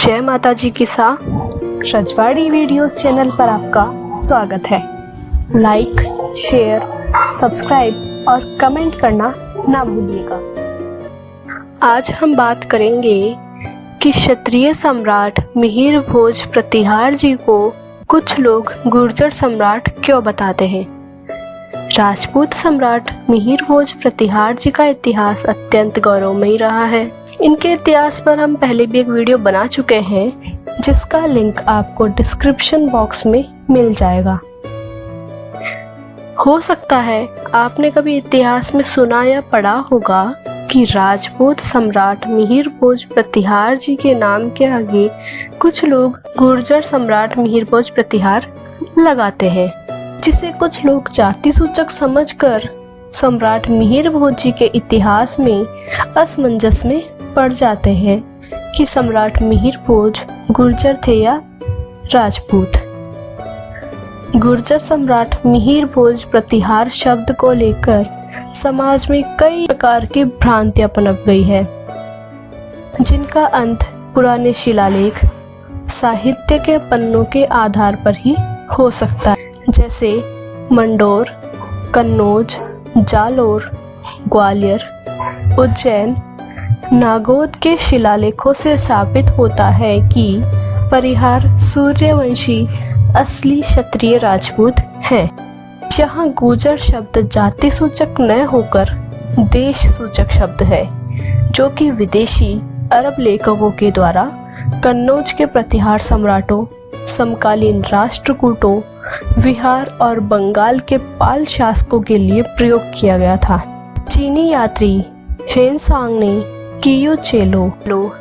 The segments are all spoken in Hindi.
जय माता जी की सा रजवाड़ी वीडियोस चैनल पर आपका स्वागत है। लाइक, शेयर, सब्सक्राइब और कमेंट करना ना भूलिएगा। आज हम बात करेंगे कि क्षत्रिय सम्राट मिहिर भोज प्रतिहार जी को कुछ लोग गुर्जर सम्राट क्यों बताते हैं। राजपूत सम्राट मिहिर भोज प्रतिहार जी का इतिहास अत्यंत गौरवमयी रहा है। इनके इतिहास पर हम पहले भी एक वीडियो बना चुके हैं, जिसका लिंक आपको डिस्क्रिप्शन बॉक्स में मिल जाएगा। हो सकता है आपने कभी इतिहास में सुना या पढ़ा होगा कि राजपूत सम्राट मिहिर भोज प्रतिहार जी के नाम के आगे कुछ लोग गुर्जर सम्राट मिहिर भोज प्रतिहार लगाते हैं, जिसे कुछ लोग जाति सूचक समझकर सम्राट मिहिर भोज जी के इतिहास में असमंजस में पड़ जाते हैं कि सम्राट मिहिर भोज गुर्जर थे या राजपूत। गुर्जर सम्राट मिहिर भोज प्रतिहार शब्द को लेकर समाज में कई प्रकार की भ्रांतियां पनप गई है, जिनका अंत पुराने शिलालेख, साहित्य के पन्नों के आधार पर ही हो सकता है, जैसे मंडोर, कन्नौज, जालोर, ग्वालियर, उज्जैन, नागौद के शिलालेखों से साबित होता है कि परिहार सूर्यवंशी असली क्षत्रिय राजपूत हैं। यहाँ गुर्जर शब्द जाति सूचक न होकर देश सूचक शब्द है, जो कि विदेशी अरब लेखकों के द्वारा कन्नौज के प्रतिहार सम्राटों, समकालीन राष्ट्रकूटों, बिहार और बंगाल के पाल शासकों के लिए प्रयोग किया गया था। चीनी यात्री हेनसांग ने कियो चेलो,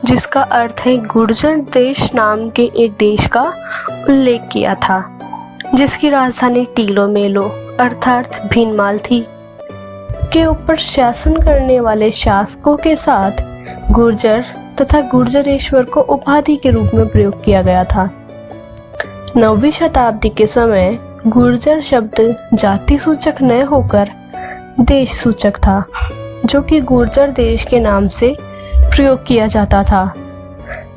जिसका अर्थ है गुर्जर देश, नाम के एक देश का उल्लेख किया था, जिसकी राजधानी टीलो मेलो अर्थात भीनमाल थी, के ऊपर शासन करने वाले शासकों के साथ गुर्जर तथा गुर्जरेश्वर को उपाधि के रूप में प्रयोग किया गया था। 9वीं शताब्दी के समय गुर्जर शब्द जाति सूचक न होकर देश सूचक था, जो कि गुर्जर देश के नाम से प्रयोग किया जाता था।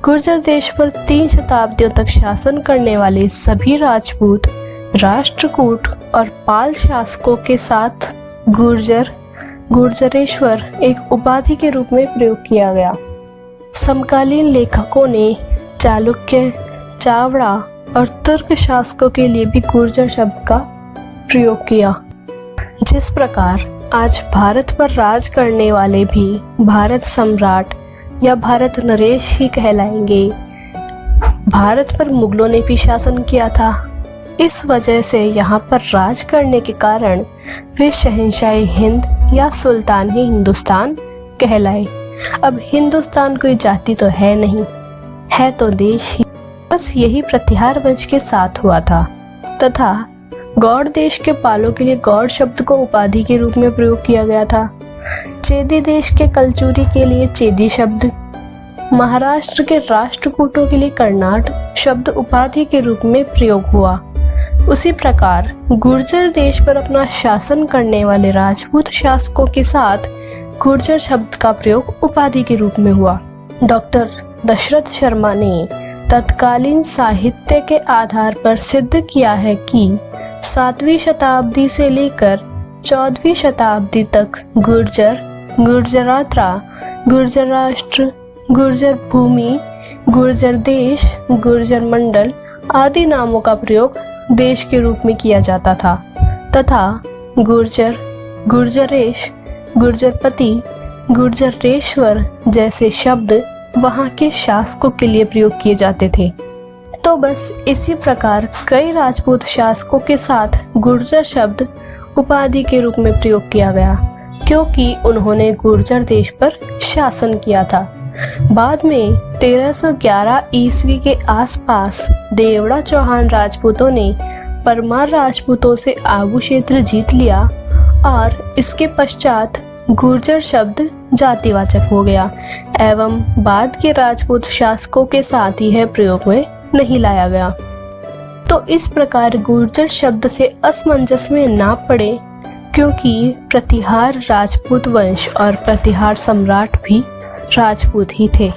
गुर्जर देश पर 3 शताब्दियों तक शासन करने वाले सभी राजपूत, राष्ट्रकूट और पाल शासकों के साथ गुर्जर, गुर्जरेश्वर एक उपाधि के रूप में प्रयोग किया गया। समकालीन लेखकों ने चालुक्य, चावड़ा और तुर्क शासकों के लिए भी गुर्जर शब्द का प्रयोग किया। जिस प्रकार आज भारत पर राज करने वाले भी भारत सम्राट या भारत नरेश ही कहलाएंगे। भारत पर मुगलों ने भी शासन किया था। इस वजह से यहाँ पर राज करने के कारण वे शहंशाह हिंद या सुल्तान ही हिंदुस्तान कहलाए। अब हिंदुस्तान कोई जाति तो है नहीं, है तो देश ही। बस यही प्रतिहार वंश के साथ हुआ था, तथा गौड़ देश के पालों के लिए गौड़ शब्द को उपाधि के रूप में प्रयोग किया गया था। चेदी देश के कलचुरी के लिए चेदी शब्द, महाराष्ट्र के राष्ट्रकूटों के लिए कर्नाट शब्द उपाधि के रूप में प्रयोग हुआ। उसी प्रकार गुर्जर देश पर अपना शासन करने वाले राजपूत शासकों के साथ गुर्जर शब्द का प्रयोग उपाधि के रूप में हुआ। डॉक्टर दशरथ शर्मा ने तत्कालीन साहित्य के आधार पर सिद्ध किया है कि 7वीं शताब्दी से लेकर 14वीं शताब्दी तक गुर्जर, गुर्जरात्रा, गुर्जर राष्ट्र, गुर्जर भूमि, गुर्जर देश, गुर्जर मंडल आदि नामों का प्रयोग देश के रूप में किया जाता था, तथा गुर्जर, गुर्जरेश, गुर्जरपति, गुर्जरेश्वर जैसे शब्द वहाँ के शासकों के लिए प्रयोग किए जाते थे। तो बस इसी प्रकार कई राजपूत शासकों के साथ गुर्जर शब्द उपाधि के रूप में प्रयोग किया गया, क्योंकि उन्होंने गुर्जर देश पर शासन किया था। बाद में 1311 ईस्वी के आसपास देवड़ा चौहान राजपूतों ने परमार राजपूतों से आबू क्षेत्र जीत लिया और इसके पश्चात गुर्जर शब्द जातिवाचक हो गया एवं बाद के राजपूत शासकों के साथ ही है प्रयोग में नहीं लाया गया। तो इस प्रकार गुर्जर शब्द से असमंजस में ना पड़े, क्योंकि प्रतिहार राजपूत वंश और प्रतिहार सम्राट भी राजपूत ही थे।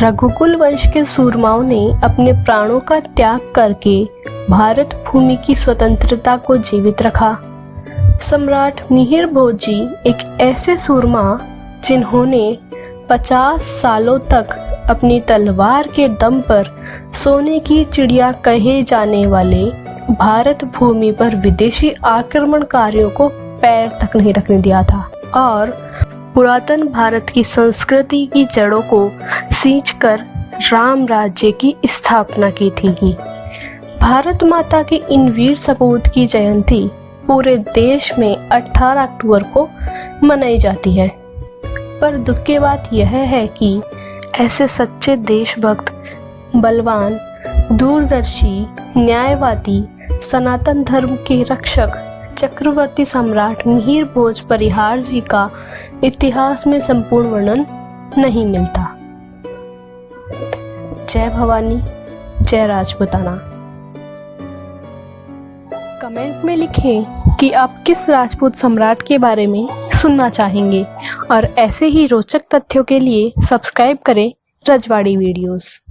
रघुकुल वंश के सूरमाओं ने अपने प्राणों का त्याग करके भारत भूमि की स्वतंत्रता को जीवित रखा। सम्राट मिहिर भोज जी एक ऐसे सूरमा जिन्होंने 50 सालों तक अपनी तलवार के दम पर सोने की चिड़िया कहे जाने वाले भारत भूमि पर विदेशी आक्रमणकारियों को पैर तक नहीं रखने दिया था और पुरातन भारत की संस्कृति की जड़ों को सींचकर राम राज्य की स्थापना की थी। भारत माता के इन वीर सपूत की जयंती पूरे देश में 18 अक्टूबर को मनाई जाती है। पर दुख की बात यह है कि ऐसे सच्चे देशभक्त, बलवान, दूरदर्शी, न्यायवादी, सनातन धर्म के रक्षक चक्रवर्ती सम्राट मिहिर भोज परिहार जी का इतिहास में संपूर्ण वर्णन नहीं मिलता। जय भवानी, जय राजपूताना। कमेंट में लिखें कि आप किस राजपूत सम्राट के बारे में सुनना चाहेंगे और ऐसे ही रोचक तथ्यों के लिए सब्सक्राइब करें रजवाड़ी वीडियोस।